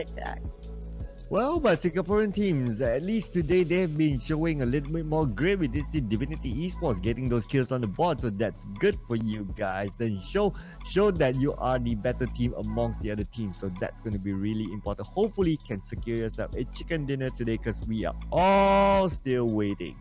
Tags. Well, but Singaporean teams, at least today, they've been showing a little bit more grit with this Divinity Esports, getting those kills on the board. So that's good for you guys. Then show that you are the better team amongst the other teams. So that's going to be really important. Hopefully, you can secure yourself a chicken dinner today because we are all still waiting.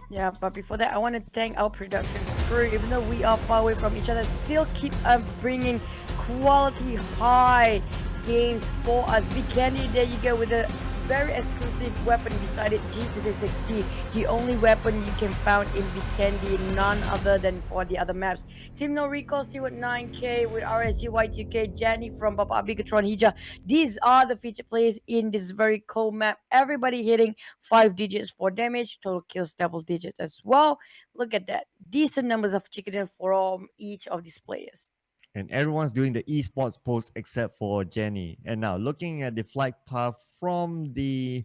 Yeah, but before that, I want to thank our production crew. Even though we are far away from each other, still keep bringing quality high games for us. Big Candy, there you go with a very exclusive weapon beside it, G36C. The only weapon you can find in Big Candy, none other than for the other maps. Team No Recall still with 9K with RSGY2K, Jenny from Papa Bigatron Hija. These are the featured players in this very cool map. Everybody hitting 5 digits for damage, total kills double digits as well. Look at that. Decent numbers of chicken from each of these players. And everyone's doing the esports post except for Jenny. And now looking at the flight path from the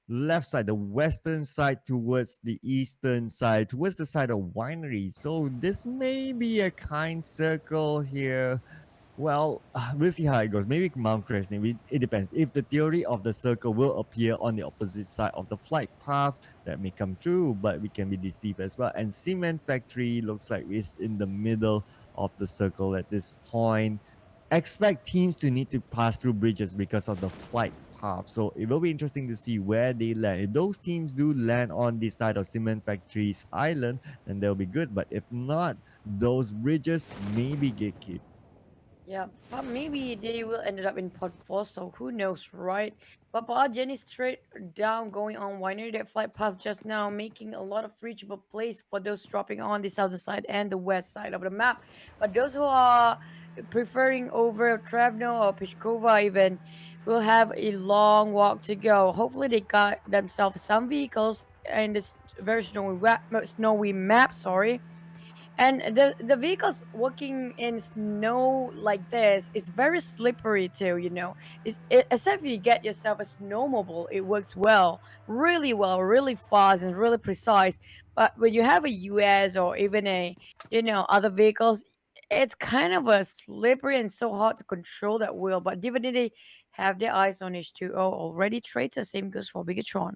left side, the western side towards the eastern side, towards the side of winery. So this may be a kind circle here. Well, we'll see how it goes. Maybe Mount Crest. Maybe it depends. If the theory of the circle will appear on the opposite side of the flight path, that may come true, but we can be deceived as well. And Cement Factory looks like it's in the middle of the circle at this point. Expect teams to need to pass through bridges because of the flight path. So it will be interesting to see where they land. If those teams do land on the side of Cement Factory's island, then they'll be good. But if not, those bridges may be gatekept. Yeah, but maybe they will ended up in pot four, so who knows, right? But Jenny straight down going on winery that flight path just now, making a lot of reachable place for those dropping on the southern side and the west side of the map. But those who are preferring over Travno or Pishkova even will have a long walk to go. Hopefully they got themselves some vehicles in this very snowy map, sorry. And the vehicles working in snow like this is very slippery too, you know. Except if you get yourself a snowmobile, it works well, really fast and really precise. But when you have a US or even a, other vehicles, it's kind of a slippery and so hard to control that wheel. But Divinity have their eyes on H2O already. Traitor, same goes for Bigatron.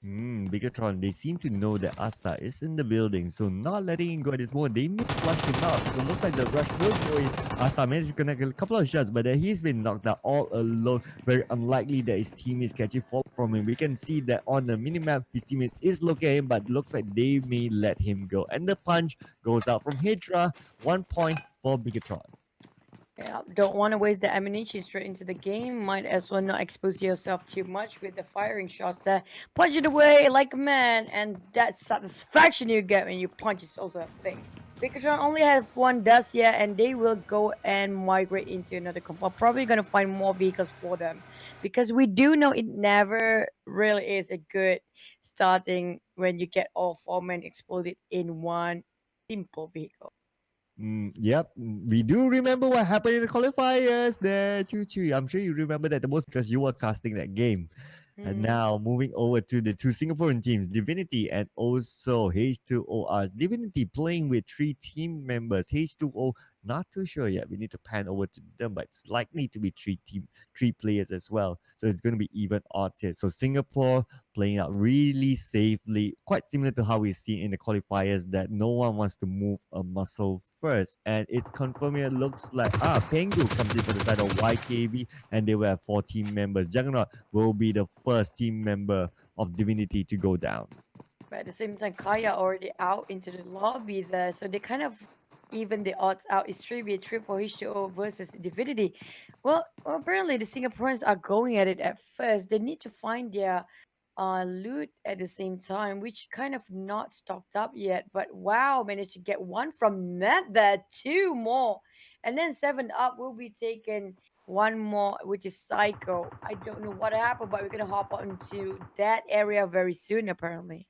Bigatron, they seem to know that Asta is in the building, so not letting him go at this moment. They may flush him out. So it looks like the rush will go in. Asta managed to connect a couple of shots, but he's been knocked out all alone. Very unlikely that his teammates catching fall from him. We can see that on the minimap, his teammates is looking at him, but looks like they may let him go. And the punch goes out from Hydra. 1 point for Bigatron. Yeah, don't want to waste the ammunition straight into the game. Might as well not expose yourself too much with the firing shots that punch it away like a man, and that satisfaction you get when you punch is also a thing. Pikachu only have one dust yet, and they will go and migrate into another comp. We're probably gonna find more vehicles for them because we do know it never really is a good starting when you get all four men exploded in one simple vehicle. Yep, we do remember what happened in the qualifiers there, Choo Choo. I'm sure you remember that the most because you were casting that game. And Mm-hmm. now moving over to the two Singaporean teams, Divinity and also H2O. Divinity playing with 3 team members. H2O, not too sure yet. We need to pan over to them, but it's likely to be 3 players as well. So it's going to be even odds here. So Singapore playing out really safely, quite similar to how we've seen in the qualifiers that no one wants to move a muscle first. And it's confirmed here. Looks like Pengu comes in for the side of YKB, and they will have 4 team members. Juggernaut will be the first team member of Divinity to go down. But at the same time, Kaya already out into the lobby there, so they kind of even the odds out. It's 3v3 for H2O versus Divinity. Well, apparently the Singaporeans are going at it at first. They need to find their loot at the same time, which kind of not stocked up yet. But wow, managed to get one from Net there, 2 more. And then 7 up will be taken one more, which is Psycho. I don't know what happened, but we're gonna hop onto that area very soon, apparently.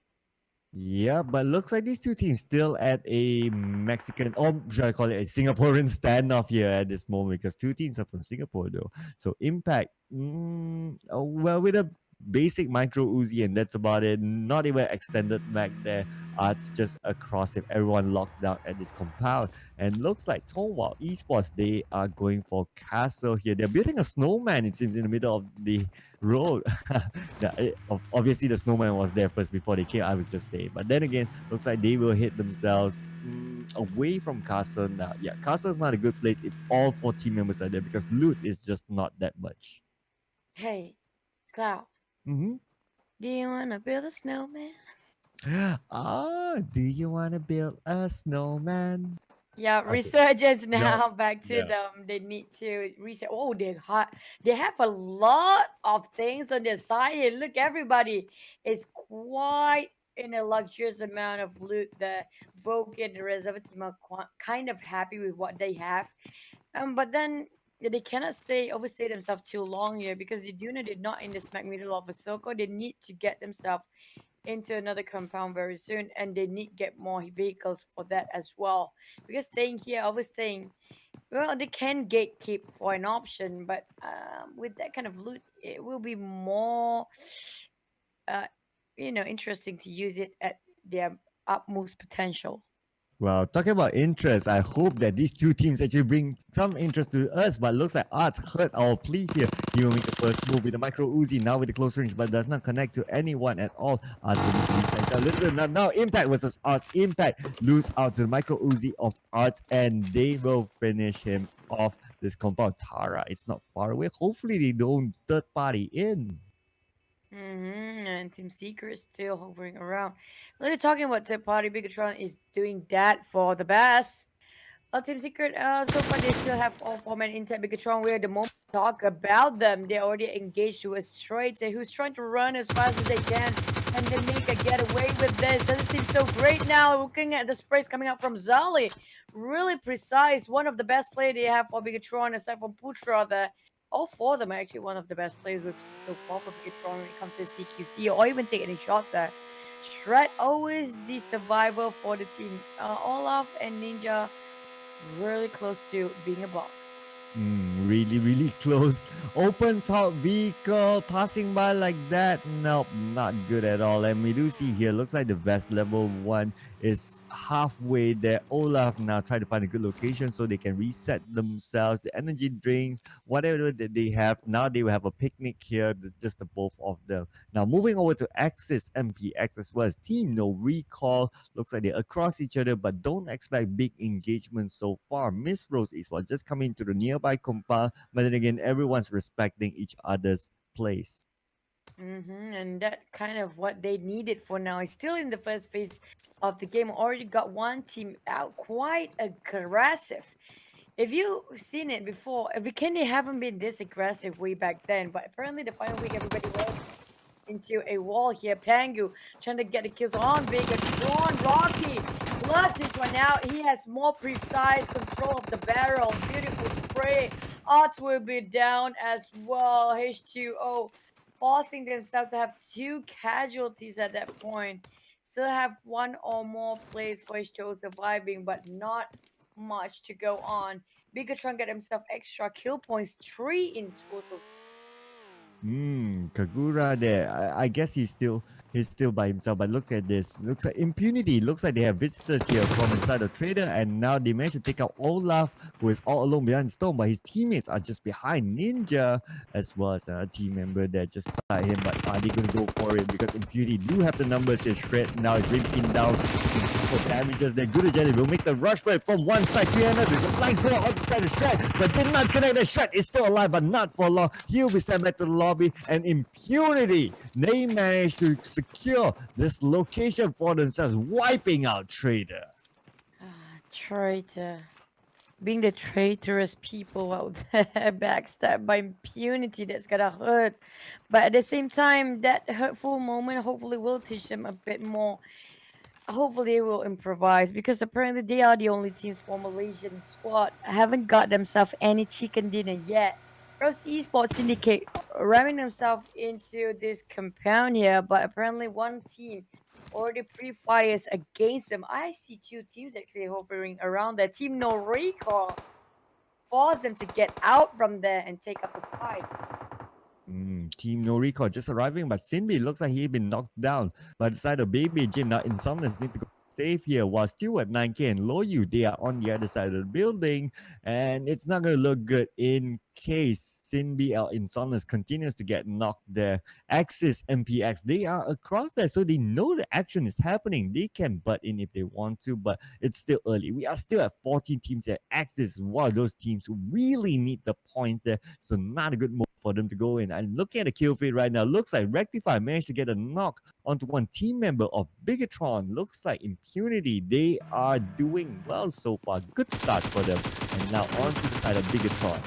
Yeah, but looks like these two teams still at a Mexican, or should I call it a Singaporean standoff here at this moment because two teams are from Singapore though. So Impact, well, with a basic micro Uzi, and that's about it. Not even extended back there. Arts just across it. Everyone locked down at this compound. And looks like Tonwall Esports, they are going for castle here. They're building a snowman, it seems, in the middle of the road. Obviously, the snowman was there first before they came, I was just saying. But then again, looks like they will hit themselves away from castle now. Yeah, castle is not a good place if all four team members are there because loot is just not that much. Hey, Cloud, Mm-hmm. do you wanna build a snowman? Ah, do you want to build a snowman? Yeah, Okay. resurgence No. now back to Yeah. them. They need to research. Oh, they hot. They have a lot of things on their side here. Look, everybody is quite in a luxurious amount of loot. The Vogue and the reserve team are kind of happy with what they have. But then they cannot overstay themselves too long here because they do know they're not in the smack middle of a circle. They need to get themselves into another compound very soon, and they need get more vehicles for that as well. Because staying here, overstaying, well, they can gatekeep for an option, but with that kind of loot, it will be more, uh, interesting to use it at their utmost potential. Well, talking about interest, I hope that these two teams actually bring some interest to us. But looks like Arts heard our plea here. He will make the first move with the micro Uzi now with the close range, but does not connect to anyone at all. Arts will need to reset a little bit. Now Impact versus Arts. Impact lose out to the micro Uzi of Arts, and they will finish him off this compound. Tara is not far away. Hopefully, they don't third party in. And Team Secret is still hovering around. Literally talking about third party, Bigatron is doing that for the best. Team Secret, so far they still have all four men inside Bigatron. Where the moment we talk about them, they're already engaged to a straight who's trying to run as fast as they can and then make a getaway with this. Doesn't seem so great now. Looking at the sprays coming out from Zali, really precise. One of the best players they have for Bigatron aside from Putra. All four of them are actually one of the best players we've seen so far for Bigatron when it comes to CQC or even take any shots at. Shred always the survivor for the team. Olaf and Ninja really close to being a boss. Really, really close. Open top vehicle passing by like that. Nope, not good at all. And we do see here, looks like the vest level 1 is halfway there. Olaf now try to find a good location so they can reset themselves, the energy drinks, whatever that they have. Now they will have a picnic here, just the both of them. Now moving over to Axis MPX as well as Team No Recall. Looks like they're across each other, but don't expect big engagement so far. Miss Rose is just coming to the nearby compound, but then again, everyone's respecting each other's place. And that kind of what they needed for now. Is still in the first phase of the game. Already got one team out quite aggressive. If you've seen it before, Vikendi haven't been this aggressive way back then, but apparently the final week everybody went into a wall here. Pangu trying to get the kills on Vega. Drawn Rocky. Plus this one now. He has more precise control of the barrel. Beautiful spray. Odds will be down as well. H2O forcing themselves to have two casualties at that point. Still have one or more plays for H2O surviving, but not much to go on. Bigatron got himself extra kill points, 3 in total. Kagura there. I guess he's still by himself. But look at this. Looks like impunity. Looks like they have visitors here from inside the trader, and now they managed to take out Olaf, who is all alone behind the stone. But his teammates are just behind Ninja, as well as a team member there just beside him. But are they going to go for it? Because impunity do have the numbers. They shred now. It's being pinned down for damages. They're good at Jelly. Will make the rush for it from one side. 300. The flying spell on the side of Shred, but did not connect. The Shred is still alive, but not for long. He'll be sent back to the lobby, and impunity, they managed to secure this location for themselves, wiping out Trader. Traitor. Being the traitorous people out there, backstabbed by impunity, that's gonna hurt. But at the same time, that hurtful moment hopefully will teach them a bit more. Hopefully they will improvise because apparently they are the only team for Malaysian squad haven't got themselves any chicken dinner yet. Rose Esports Syndicate ramming themselves into this compound here, but apparently one team already pre-fires against them. I see two teams actually hovering around there. Team No Recall force them to get out from there and take up the fight. Team No Recall just arriving, but Cindy looks like he's been knocked down by the side of Baby Jim. Now Insomniacs need to go save here, while Stewart, 9K, and Loyu, they are on the other side of the building, and it's not going to look good in case Cindy or Insomniacs continues to get knocked there. Axis, MPX, they are across there, so they know the action is happening. They can butt in if they want to, but it's still early. We are still at 14 teams at Axis. One of those teams who really need the points there, so not a good move for them to go in. I'm looking at the kill feed right now. Looks like Rectify managed to get a knock onto one team member of Bigatron. Looks like Impunity. They are doing well so far. Good start for them. And now on to the side of Bigatron.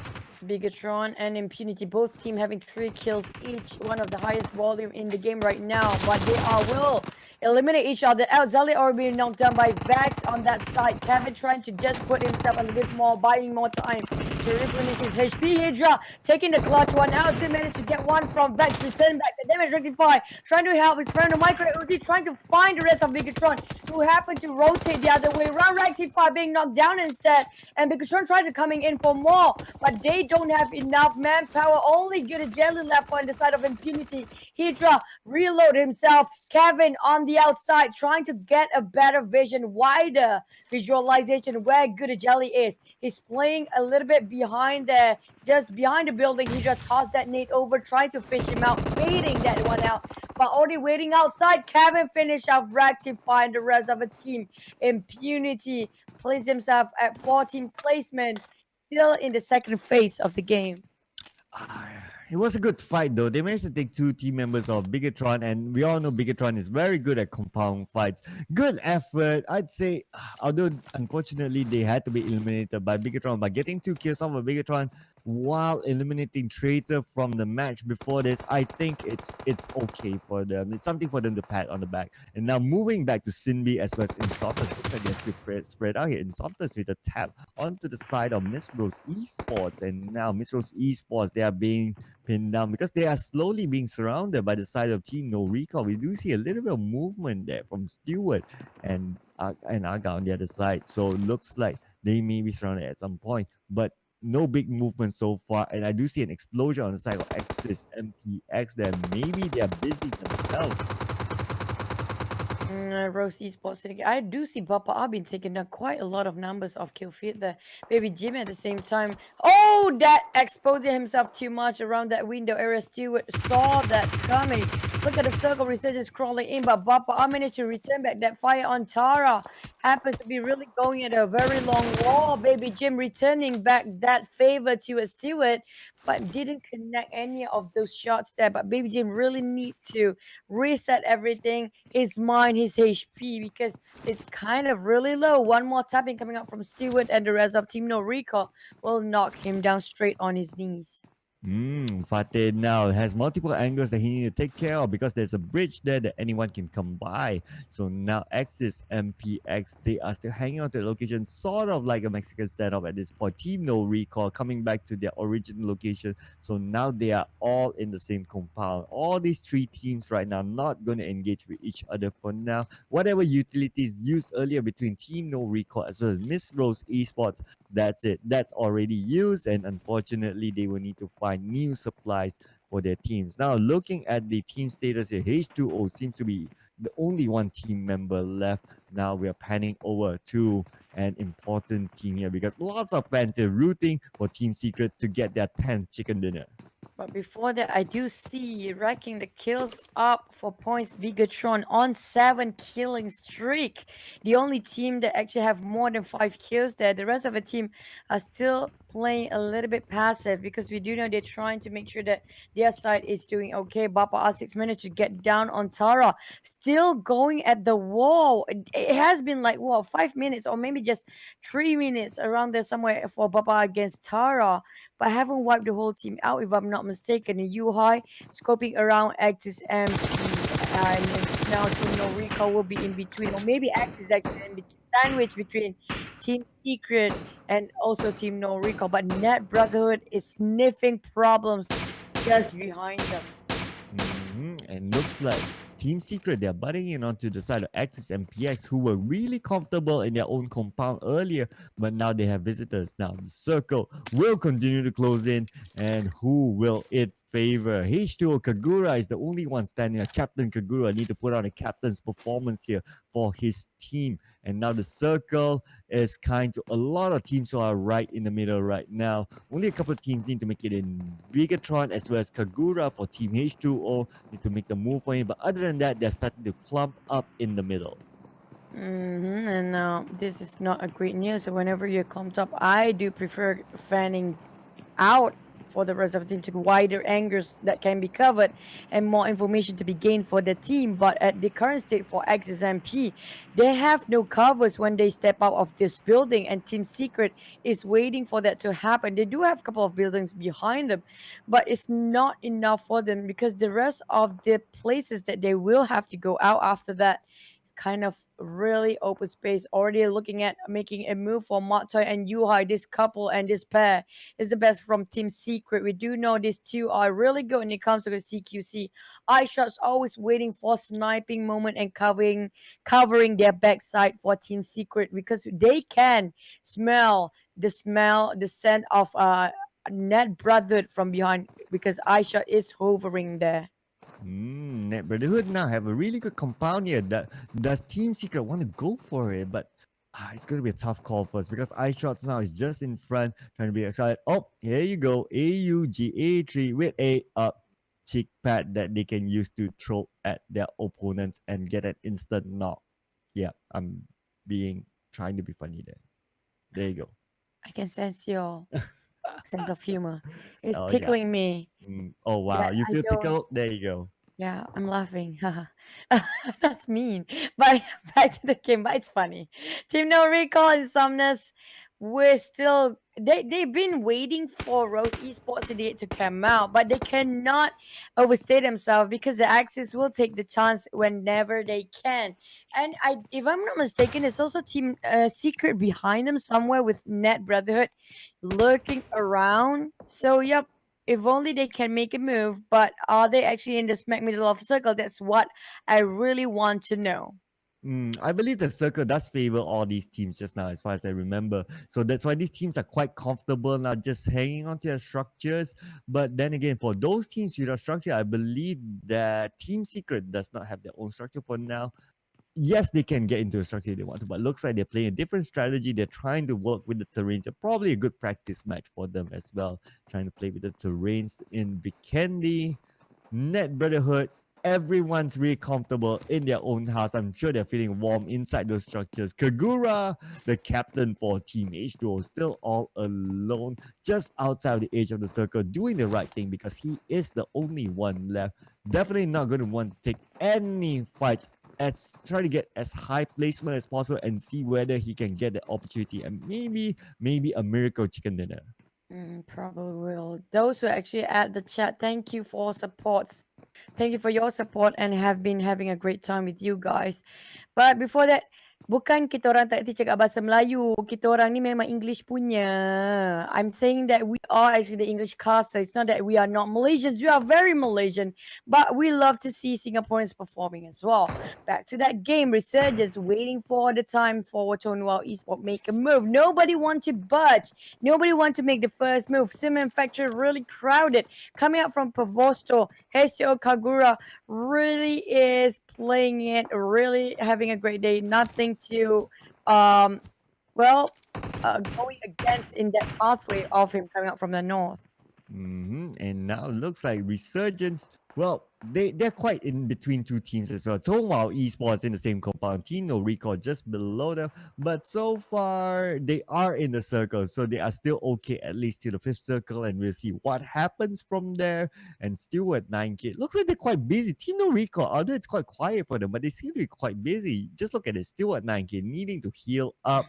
Bigatron and Impunity, both team having 3 kills each, one of the highest volume in the game right now, but they will eliminate each other. Zealot already being knocked down by Vex on that side. Kevin trying to just put himself a little bit more, buying more time to replenish his HP. Hydra taking the clutch one out. Still managed to get one from Vex. Return back. The damage rectify. Trying to help his friend on Micro Uzi. Trying to find the rest of Bigatron, who happened to rotate the other way around. Rectify being knocked down instead. And Bigatron tried to coming in for more, but they don't have enough manpower. Only good a jelly left on the side of Impunity. Hydra reload himself. Kevin on the outside trying to get a better vision, wider visualization where Good Jelly is. He's playing a little bit behind there, just behind the building. He just tossed that nade over, trying to fish him out, baiting that one out. But already waiting outside, Kevin finished off rectifying the rest of the team. Impunity placed himself at 14th placement, still in the second phase of the game. It was a good fight though. They managed to take 2 team members of Bigatron, and we all know Bigatron is very good at compound fights. Good effort, I'd say. Although unfortunately they had to be eliminated by Bigatron, by getting 2 kills off of Bigatron while eliminating Traitor from the match before this, I think it's okay for them. It's something for them to pat on the back. And now moving back to Sinbi as well as Insomniacs. Looks like they're still spread out here. Insomniacs with a tap onto the side of Miss Rose Esports, and now Miss Rose Esports, they are being pinned down because they are slowly being surrounded by the side of Team No Recall. We do see a little bit of movement there from Stewart and Aga on the other side. So it looks like they may be surrounded at some point, but no big movement so far. And I do see an explosion on the side of Axis MPX there. Maybe they are busy themselves. Rose Esports. I do see Papa Abin taking down quite a lot of numbers of kill feed there. Baby Jim at the same time. Oh, that exposing himself too much around that window area. Stewart saw that coming. Look at the circle resurgence crawling in, but Papa managed to return back that fire on Tara. Happens to be really going at a very long wall. Baby Jim returning back that favor to a Stewart, but didn't connect any of those shots there. But Baby Jim really need to reset everything, his mind, his HP, because it's kind of really low. One more tapping coming out from Stewart, and the rest of Team No Recall will knock him down straight on his knees. Fateh now has multiple angles that he needs to take care of because there's a bridge there that anyone can come by. So now Axis MPX, they are still hanging on to the location, sort of like a Mexican standoff at this point. Team No Recall coming back to their original location. So now they are all in the same compound. All these 3 teams right now not going to engage with each other for now. Whatever utilities used earlier between Team No Recall as well as Miss Rose Esports, that's it. That's already used, and unfortunately they will need to find new supplies for their teams. Now looking at the team status here, H2O seems to be the only one team member left. Now we are panning over to an important team here because lots of fans are rooting for Team Secret to get their 10th chicken dinner. But before that, I do see racking the kills up for points. Bigatron on 7 killing streak. The only team that actually have more than 5 kills there. The rest of the team are still playing a little bit passive because we do know they're trying to make sure that their side is doing okay. Bapa R6 managed to get down on Tara. Still going at the wall. It has been like, 5 minutes or maybe just 3 minutes around there somewhere for Bapa against Tara. But I haven't wiped the whole team out, if I'm not mistaken. High scoping around Axis MP, and now Team No Recall will be in between, or maybe Axis actually in between, sandwich between Team Secret and also Team No Recall. But Net Brotherhood is sniffing problems just behind them. And looks like Team Secret, they're butting in onto the side of Axis and PX, who were really comfortable in their own compound earlier, but now they have visitors. Now the circle will continue to close in, and who will it favor. H2O Kagura is the only one standing. Captain Kagura need to put on a captain's performance here for his team. And now the circle is kind to a lot of teams who are right in the middle right now. Only a couple of teams need to make it in. Bigatron as well as Kagura for Team H2O need to make the move for him. But other than that, they're starting to clump up in the middle. And this is not a great news. So whenever you're clumped up, I do prefer fanning out for the rest of the team to wider angles that can be covered and more information to be gained for the team. But at the current state for XSMP, they have no covers when they step out of this building, and Team Secret is waiting for that to happen. They do have a couple of buildings behind them, but it's not enough for them because the rest of the places that they will have to go out after that kind of really open space. Already looking at making a move for Matoy and Yuhai. This couple and this pair is the best from Team Secret. We do know these two are really good when it comes to the CQC. iShots always waiting for sniping moment and covering their backside for Team Secret because they can smell the scent of net brotherhood from behind because iShot is hovering there. Net Brotherhood now have a really good compound here. Does Team Secret want to go for it? But it's going to be a tough call first because iShots now is just in front, trying to be excited. Oh, here you go. AUGA3 with a cheek pad that they can use to throw at their opponents and get an instant knock. Yeah, I'm trying to be funny there. There you go. I can sense your sense of humor. It's Oh, yeah. tickling me. Oh, wow. That You I feel don't. tickled? There you go. Yeah, I'm laughing. That's mean. But back to the game, but it's funny. Team No Recall and Somnus, we're still they've been waiting for Rose Esports Idiot to come out, but they cannot overstay themselves because the Axis will take the chance whenever they can. And if I'm not mistaken, there's also Team Secret behind them somewhere with Net Brotherhood lurking around. So yep, if only they can make a move, but are they actually in the smack middle of a circle? That's what I really want to know. I believe the circle does favor all these teams just now, as far as I remember. So that's why these teams are quite comfortable now, just hanging on to their structures. But then again, for those teams without structure, I believe that Team Secret does not have their own structure for now. Yes, they can get into a structure if they want to, but looks like they're playing a different strategy. They're trying to work with the terrains. Probably a good practice match for them as well. Trying to play with the terrains in Vikendi, Net Brotherhood. Everyone's really comfortable in their own house. I'm sure they're feeling warm inside those structures. Kagura, the captain for Team H2O, still all alone, just outside the edge of the circle, doing the right thing because he is the only one left. Definitely not going to want to take any fights. Try to get as high placement as possible and see whether he can get the opportunity and maybe a miracle chicken dinner. Probably will. Those who actually add the chat, thank you for supports. Thank you for your support and have been having a great time with you guys. But before that, bukan kita orang tak reti cakap bahasa Melayu. Kita orang ni memang English punya. I'm saying that we are actually the English caster. It's not that we are not Malaysians. We are very Malaysian. But we love to see Singaporeans performing as well. Back to that game. Resurgence waiting for the time for Tonwell Esport make a move. Nobody want to budge. Nobody want to make the first move. Sim Manufacturer really crowded. Coming up from Pavosto, Hesio Kagura really is playing it, really having a great day. Nothing to, going against in that pathway of him coming up from the north. And now it looks like Resurgence. Well, they're quite in between two teams as well. Tonghua Esports in the same compound. Team No Recall just below them. But so far, they are in the circle. So they are still okay, at least to the fifth circle. And we'll see what happens from there. And still at 9K. Looks like they're quite busy. Team No Recall, although it's quite quiet for them, but they seem to be quite busy. Just look at it. Still at 9K, needing to heal up.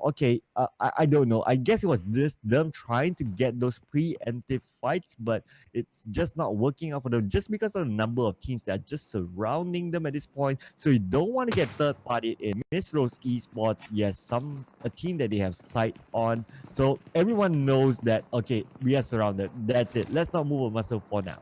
Okay. I don't know. I guess it was just them trying to get those preemptive fights, but it's just not working out for them just because of the number of teams that are just surrounding them at this point. So you don't want to get third party in. Miss Rose Esports, yes, a team that they have sight on. So everyone knows that, okay, we are surrounded. That's it. Let's not move a muscle for now.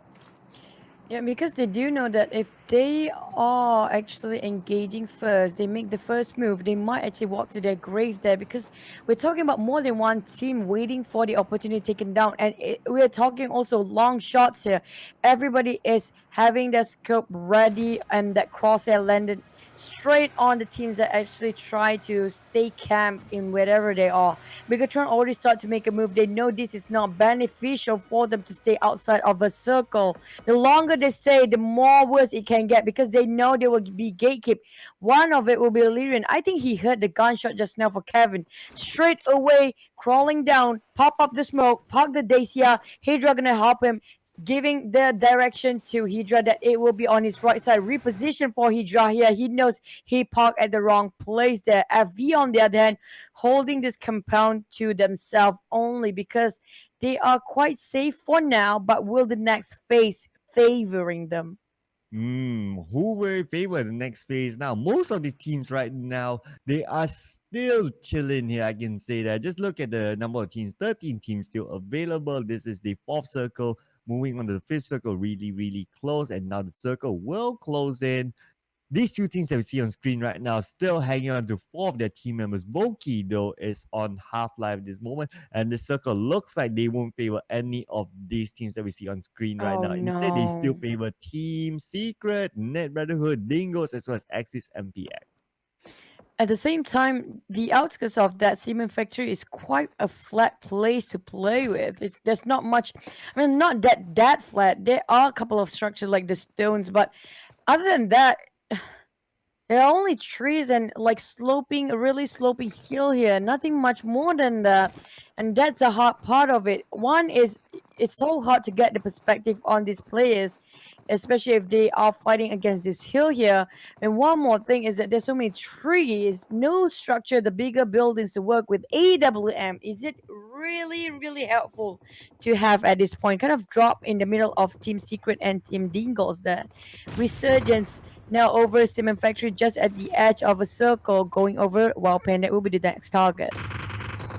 Yeah, because they do know that if they are actually engaging first, they make the first move, they might actually walk to their grave there because we're talking about more than one team waiting for the opportunity taken down. And we're talking also long shots here. Everybody is having their scope ready and that crosshair landed straight on the teams that actually try to stay camp in wherever they are. Megatron already start to make a move. They know this is not beneficial for them to stay outside of a circle. The longer they stay, the more worse it can get because they know they will be gatekeep. One of it will be Illyrian. I think he heard the gunshot just now for Kevin. Straight away, crawling down, pop up the smoke, park the Dacia. Hydra gonna help him, giving the direction to Hydra that it will be on his right side. Reposition for Hydra here. He knows he parked at the wrong place there. FV on the other hand, holding this compound to themselves only because they are quite safe for now, but will the next phase favoring them? Who will favor the next phase now? Most of the teams right now, they are still chilling here. I can say that. Just look at the number of teams. 13 teams still available. This is the fourth circle. Moving on to the fifth circle, really, really close. And now the circle will close in. These two teams that we see on screen right now still hanging on to four of their team members. Voki, though, is on half-life at this moment, and the circle looks like they won't favor any of these teams that we see on screen right Oh now. Instead, they still no. favor Team Secret, Net Brotherhood, Dingoes, as well as Axis MPX. At the same time, the outskirts of that cement factory is quite a flat place to play with. There's not much, I mean, not that flat. There are a couple of structures like the stones, but other than that, there are only trees and like sloping, a really sloping hill here. Nothing much more than that. And that's the hard part of it. One is it's so hard to get the perspective on these players, especially if they are fighting against this hill here. And one more thing is that there's so many trees, no structure, the bigger buildings to work with. AWM, is it really, really helpful to have at this point? Kind of drop in the middle of Team Secret and Team Dingles there. Resurgence now over Cement Factory just at the edge of a circle going over Wild Pen. That will be the next target.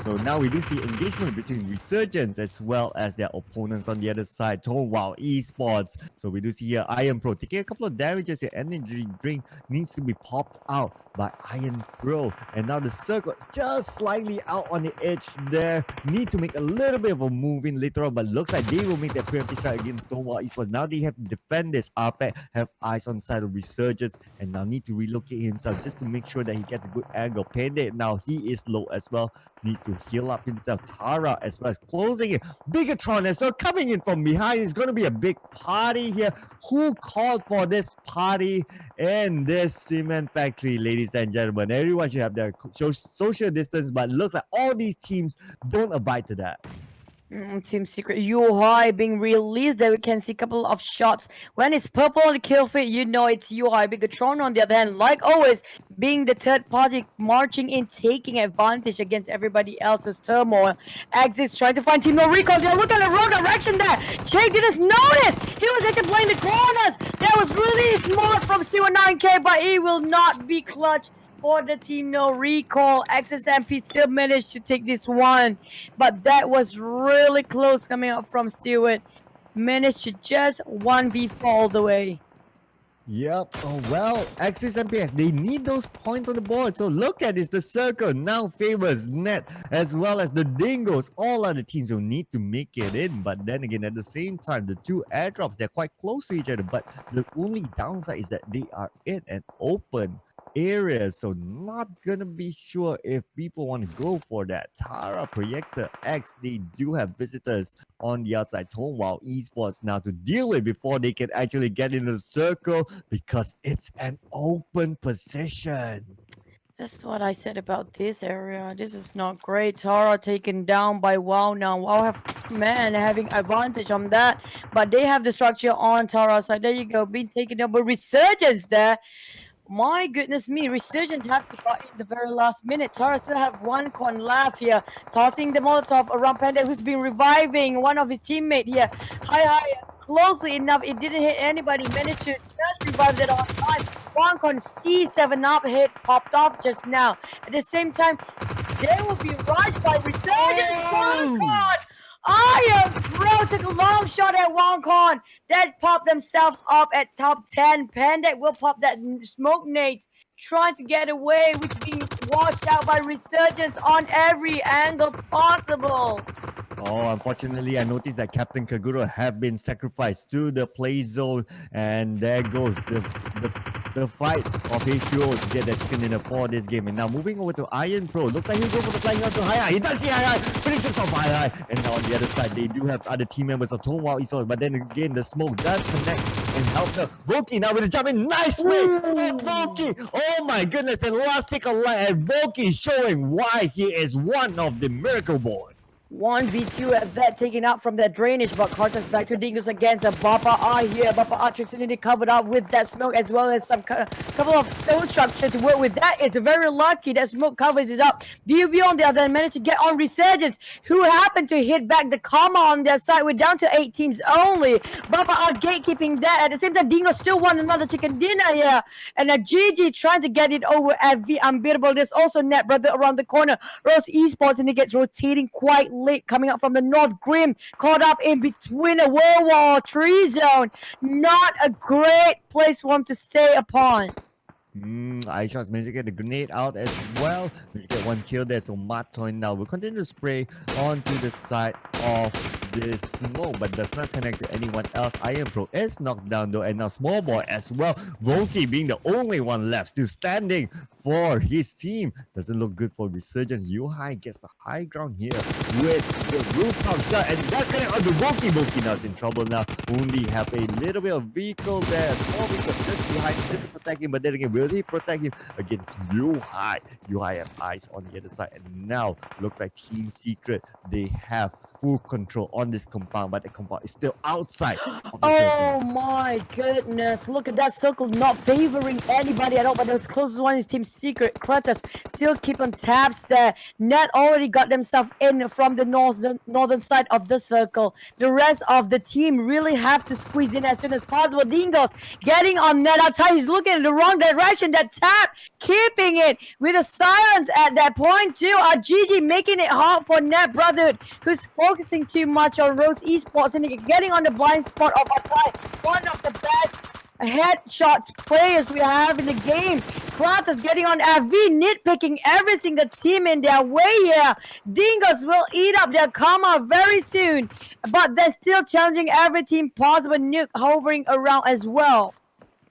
So now we do see engagement between Resurgence as well as their opponents on the other side, Wow Esports. So we do see here Iron Pro taking a couple of damages. Your energy drink needs to be popped out by Iron Pro. And now the circle is just slightly out on the edge there. Need to make a little bit of a move in later on, but looks like they will make that preemptive strike against Stonewall Esports. Now they have to defend this. Arpec have eyes on the side of Resurgence and now need to relocate himself just to make sure that he gets a good angle. Payday now he is low as well. Needs to heal up himself. Tara as well as closing it. Bigatron as well coming in from behind. It's going to be a big party here. Who called for this party in this cement factory, ladies and gentlemen? Everyone should have their social distance, but looks like all these teams don't abide to that. Team Secret UI being released there. We can see a couple of shots. When it's purple on the kill feed, you know it's UI. Bigatron on the other hand, like always, being the third party, marching in, taking advantage against everybody else's turmoil. Axis trying to find Team No Recall. They look at the wrong direction there. Jake didn't notice. He was actually playing the corners. That was really smart from C19K, but he will not be clutch for the Team No Recall. XSMP still managed to take this one, but that was really close coming up from Stewart. Managed to just 1v4 all the way. Yep. Oh, well, Axis and PS, they need those points on the board. So look at this. The circle now favors Net as well as the Dingoes. All other teams will need to make it in. But then again, at the same time, the two airdrops, they're quite close to each other. But the only downside is that they are in an open area. So not gonna be sure if people want to go for that. Tara, Projector X, they do have visitors on the outside. Wow Esports now to deal with before they can actually get in the circle because it's an open position. That's what I said about this area. This is not great. Tara taken down by WoW now. WoW have man having advantage on that, but they have the structure on Tara's side. There you go, being taken down by Resurgence there. My goodness me, Resurgence have to got in the very last minute. Tara still have one con left here. Tossing the Molotov around Panda, who's been reviving one of his teammates here. Hi, closely enough, it didn't hit anybody. Managed to just revive it on time. One con C7 up hit popped off just now. At the same time, they will be rushed by Resurgence. One con! Iron Pro took a long shot at Wongkon. That popped themselves up at top 10. Pandek will pop that smoke nades, trying to get away, which being washed out by Resurgence on every angle possible. Oh, unfortunately, I noticed that Captain Kaguro have been sacrificed to the play zone, and there goes the fight of H2O to get that chicken dinner for this game. And now moving over to Iron Pro. Looks like he'll go for the flying out to High. He does see High. Finishes off High. And now on the other side, they do have other team members of Tonghua Esports, but then again, the smoke does connect and help the Voki now with a jump in. Nice way for Voki. Oh my goodness. And last take a line at Voki showing why he is one of the Miracle Board. 1v2 at that, taken out from that drainage, but Carter's back to Dingus against a Bapa R here. Bapa R tricks it covered up with that smoke, as well as some couple of stone structure to work with. That is very lucky that smoke covers it up. BUB on the other hand managed to get on Resurgence, who happened to hit back the comma on their side. We're down to 8 teams only. Bapa R gatekeeping that. At the same time, Dingo still won another chicken dinner here. And a GG trying to get it over at V Unbeatable. There's also Net Brother around the corner. Rose Esports, and it gets rotating quite late, coming up from the North Grim, caught up in between a World War III zone. Not a great place for him to stay upon. iShots managed to get the grenade out as well. We get one kill there, so Matoy now will continue to spray onto the side of the smoke, but does not connect to anyone else. Iron Pro is knocked down though, and now Small Boy as well. Voki being the only one left, still standing for his team. Doesn't look good for Resurgence. Yuhai gets the high ground here with the rooftop shot, and that's connect on the Voki. Voki now is in trouble now. Only have a little bit of vehicle there, a small vehicle just behind just to protect him, but then again, will he protect him against Yuhai? Yuhai have eyes on the other side, and now looks like Team Secret, they have full control on this compound, but the compound is still outside of the Oh my goodness, look at that circle not favoring anybody at all, but the closest one is Team Secret. Kratos still keeping tabs there. Net already got themselves in from the northern side of the circle. The rest of the team really have to squeeze in as soon as possible. Dingos getting on Net. I'll tell you, he's looking in the wrong direction. That tap keeping it with a silence at that point too. GG making it hard for Net Brotherhood, who's focusing too much on Rose Esports and getting on the blind spot of Atai, one of the best headshots players we have in the game. Kratos getting on FV, nitpicking every single team in their way here. Dingos will eat up their karma very soon, but they're still challenging every team possible. Nuke hovering around as well.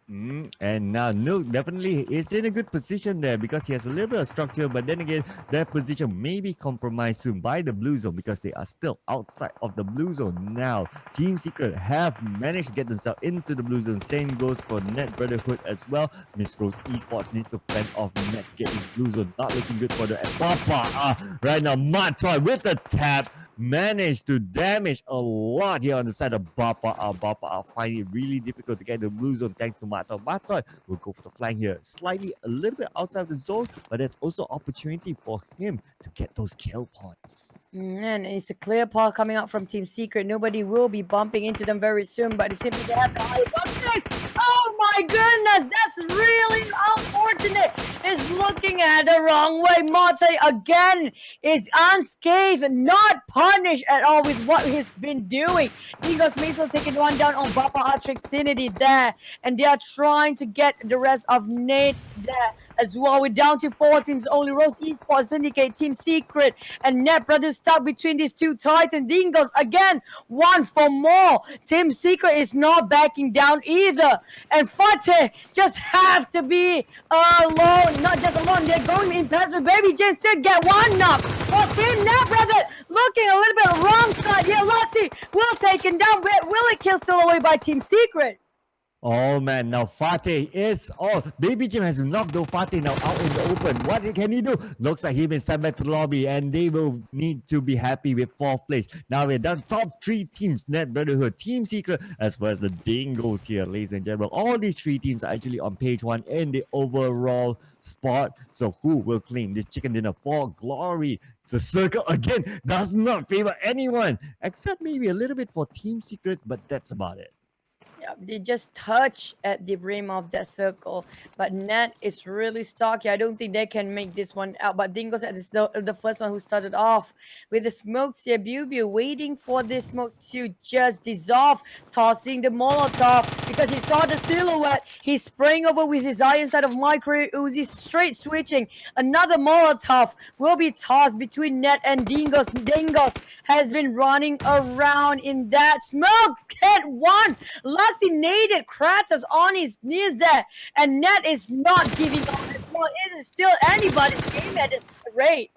And now Nuke definitely is in a good position there because he has a little bit of structure, but then again, that position may be compromised soon by the blue zone because they are still outside of the blue zone now. Team Secret have managed to get themselves into the blue zone. Same goes for Net Brotherhood as well. Miss Rose Esports needs to fend off Net to get in blue zone. Not looking good for the Papa. Right now, Matoy with the tap managed to damage a lot here on the side of Bapa. Bapa finding it really difficult to get the blue zone thanks to Matoy. Matoy will go for the flank here, slightly a little bit outside of the zone, but there's also opportunity for him to get those kill points. And it's a clear path coming out from Team Secret. Nobody will be bumping into them very soon, but it seems they have the high bonus. Oh my goodness, that's really unfortunate. It's looking at the wrong way. Mate again is unscathed, not punished at all with what he's been doing. Digos Mason taking one down on Bapa Atrixinity there, and they are trying to get the rest of Nate there as well. We're down to 4 teams only. Rose Esports, Syndicate, Team Secret, and Net Brothers stuck between these two Titan Dingos. Again, one for more. Team Secret is not backing down either. And Fateh just have to be alone. Not just alone, they're going in past with Baby James to get one knock. For Team Net Brothers, looking a little bit wrong side here. Let's see, will taken down. Will it kill still away by Team Secret? Oh man, now Fateh is Baby Jim has knocked though Fateh now out in the open. What can he do? Looks like he been sent back to the lobby, and they will need to be happy with 4th place. Now we're done top 3 teams, Net Brotherhood, Team Secret, as well as the Dingos here, ladies and gentlemen. All these 3 teams are actually on page 1 in the overall spot. So who will claim this chicken dinner for glory? The circle again does not favor anyone, except maybe a little bit for Team Secret, but that's about it. Yeah, they just touch at the rim of that circle, but Net is really stocky. I don't think they can make this one out. But Dingo's at the first one who started off with the smokes here. Bubu waiting for the smokes to just dissolve, tossing the Molotov because he saw the silhouette. He's spraying over with his eye inside of Micro Uzi, straight switching. Another Molotov will be tossed between Net and Dingos. Dingos has been running around in that smoke. Hit one. Luxy naded Kratos on his knees there, and Net is not giving up as well. It is still anybody's game at this rate.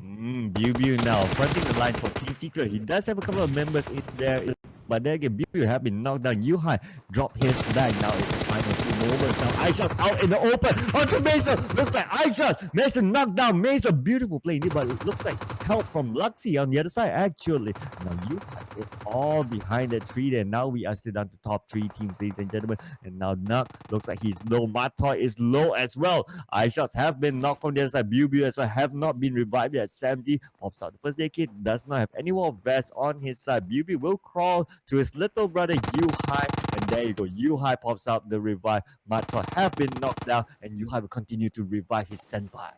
Biu now fronting the line for Team Secret. He does have a couple of members in there, but then again, Biu have been knocked down. Yuhai drop his bag. Now it's the final two moments. Now iShots out in the open onto Mason. Looks like iShots. Mason knocked down Mason. Beautiful play indeed, but it looks like help from Luxy on the other side actually. Now Yuhai is all behind that tree there. Now we are still down to top 3 teams, ladies and gentlemen. And now Nuk looks like he's low. Matoy is low as well. iShots have been knocked from the other side. Biu as well have not been revived at 70. Pops out the first aid kit. Does not have any more vest on his side. Biu will crawl to his little brother Yuhai. And there you go. Yuhai pops out the revive. Matoy have been knocked down. And Yuhai will continue to revive his senpai.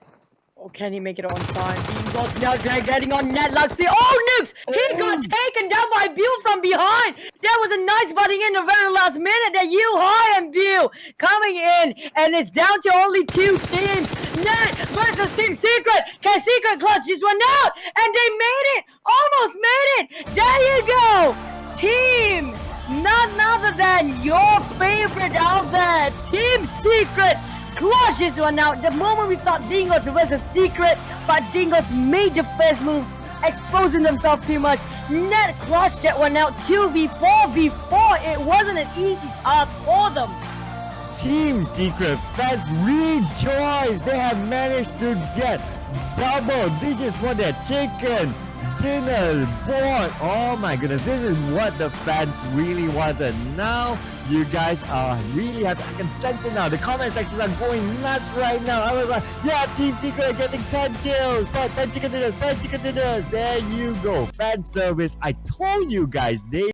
Oh, can he make it on time? Dingo's now getting on Net. Luxy. Oh, Nukes! He got taken down by Bill from behind. That was a nice butting in the very last minute. That Yuhai and Bill coming in. And it's down to only 2 teams. Net versus Team Secret. Can Secret clutch this one out? And they made it. Almost made it. There you go. Team. None other than your favorite out there. Team Secret. Clutch this one out. The moment we thought Dingo versus Secret, but Dingo's made the first move, exposing themselves too much. Net clutched that one out. 2v4 before. It wasn't an easy task for them. Team Secret fans rejoice. They have managed to get double digits for their chicken dinner board. Oh my goodness, this is what the fans really wanted. Now you guys are really happy. I can sense it now. The comment sections are going nuts right now. I was like, yeah, Team Secret are getting 10 kills, 10 chicken dinners, 10 chicken dinners. There you go. Fan service. I told you guys they